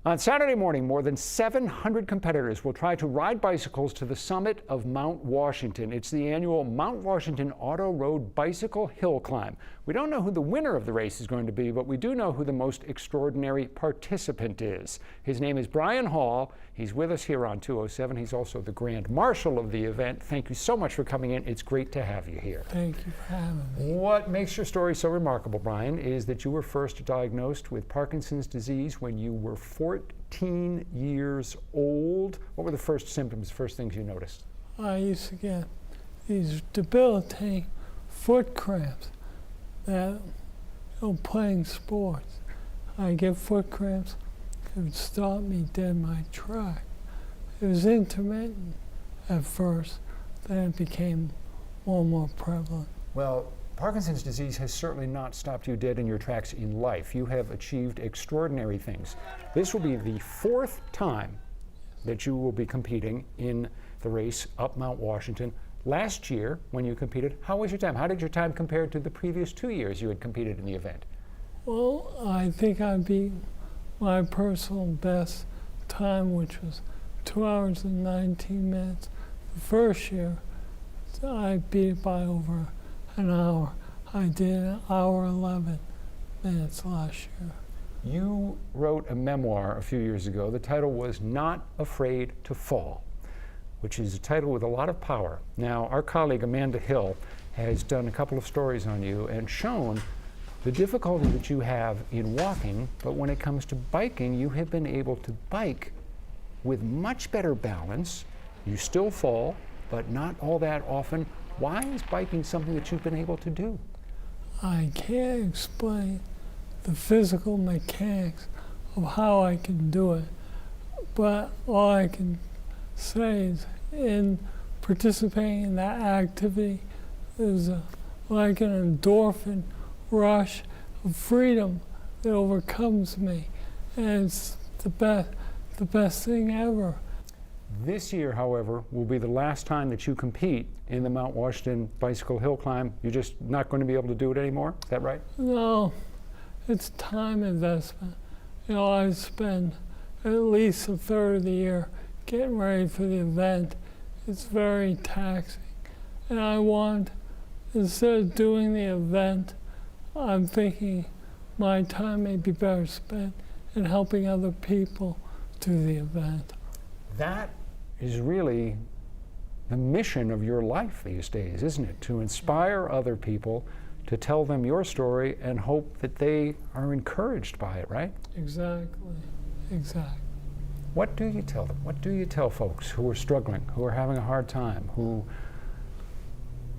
On Saturday morning, more than 700 competitors will try to ride bicycles to the summit of Mount Washington. It's the annual Mount Washington Auto Road Bicycle Hill Climb. We don't know who the winner of the race is going to be, but we do know who the most extraordinary participant is. His name is Brian Hall. He's with us here on 207. He's also the Grand Marshal of the event. Thank you so much for coming in. It's great to have you here. Thank you for having me. What makes your story so remarkable, Brian, is that you were first diagnosed with Parkinson's disease when you were 14 years old. What were the first symptoms, first things you noticed? I used to get these debilitating foot cramps that, playing sports. I get foot cramps. It would stop me dead in my track. It was intermittent at first, then it became more and more prevalent. Well, Parkinson's disease has certainly not stopped you dead in your tracks in life. You have achieved extraordinary things. This will be the fourth time that you will be competing in the race up Mount Washington. Last year, when you competed, how was your time? How did your time compare to the previous 2 years you had competed in the event? Well, I think I beat my personal best time, which was 2 hours and 19 minutes. The first year, I beat it by over an hour. I did an hour 11 minutes last year. You wrote a memoir a few years ago. The title was Not Afraid to Fall, which is a title with a lot of power. Now, our colleague Amanda Hill has done a couple of stories on you and shown the difficulty that you have in walking, but when it comes to biking, you have been able to bike with much better balance. You still fall, but not all that often. Why is biking something that you've been able to do? I can't explain the physical mechanics of how I can do it, but all I can say is in participating in that activity, there's like an endorphin rush of freedom that overcomes me, and it's the best thing ever. This year, however, will be the last time that you compete in the Mount Washington Bicycle Hill Climb. You're just not going to be able to do it anymore? Is that right? No, it's time investment. I spend at least a third of the year getting ready for the event. It's very taxing. And I want, instead of doing the event, I'm thinking my time may be better spent in helping other people do the event. That is really the mission of your life these days, isn't it? To inspire other people, to tell them your story and hope that they are encouraged by it, right? Exactly. What do you tell them? What do you tell folks who are struggling, who are having a hard time, who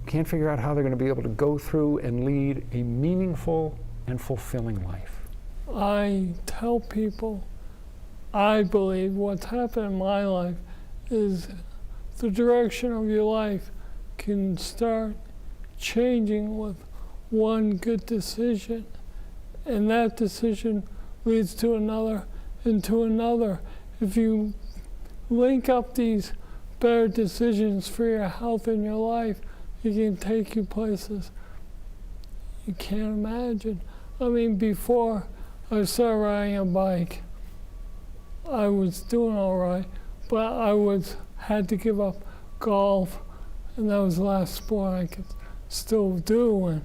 can't figure out how they're going to be able to go through and lead a meaningful and fulfilling life? I tell people, I believe what's happened in my life is the direction of your life can start changing with one good decision, and that decision leads to another and to another. If you link up these better decisions for your health in your life, it can take you places you can't imagine. I mean, before I started riding a bike, I was doing all right, but I had to give up golf, and that was the last sport I could still do. And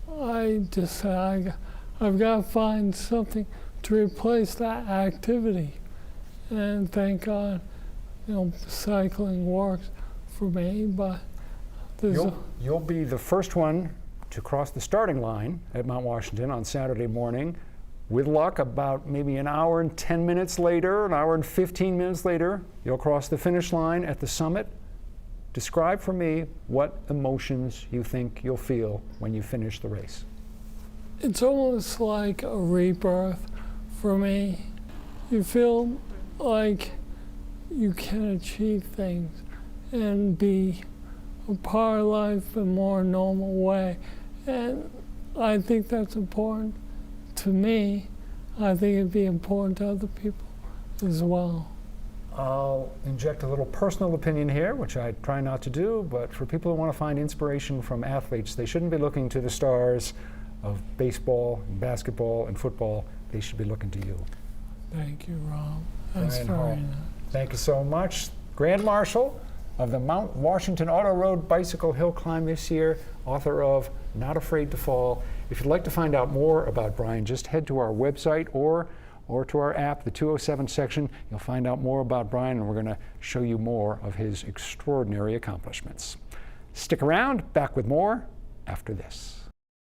I just said, I've got to find something to replace that activity. And thank God, cycling works for me. But you'll be the first one to cross the starting line at Mount Washington on Saturday morning. With luck, about maybe an hour and 10 minutes later, an hour and 15 minutes later, you'll cross the finish line at the summit. Describe for me what emotions you think you'll feel when you finish the race. It's almost like a rebirth for me. You feel like you can achieve things and be a part of life in a more normal way. And I think that's important to me. I think it'd be important to other people as well. I'll inject a little personal opinion here, which I try not to do, but for people who want to find inspiration from athletes, they shouldn't be looking to the stars of baseball, and basketball, and football. They should be looking to you. Thank you, Rob. That's Brian very Hall. nice. Thank you so much. Grand Marshal of the Mount Washington Auto Road Bicycle Hill Climb this year, author of Not Afraid to Fall. If you'd like to find out more about Brian, just head to our website or to our app, the 207 section. You'll find out more about Brian, and we're going to show you more of his extraordinary accomplishments. Stick around, back with more after this.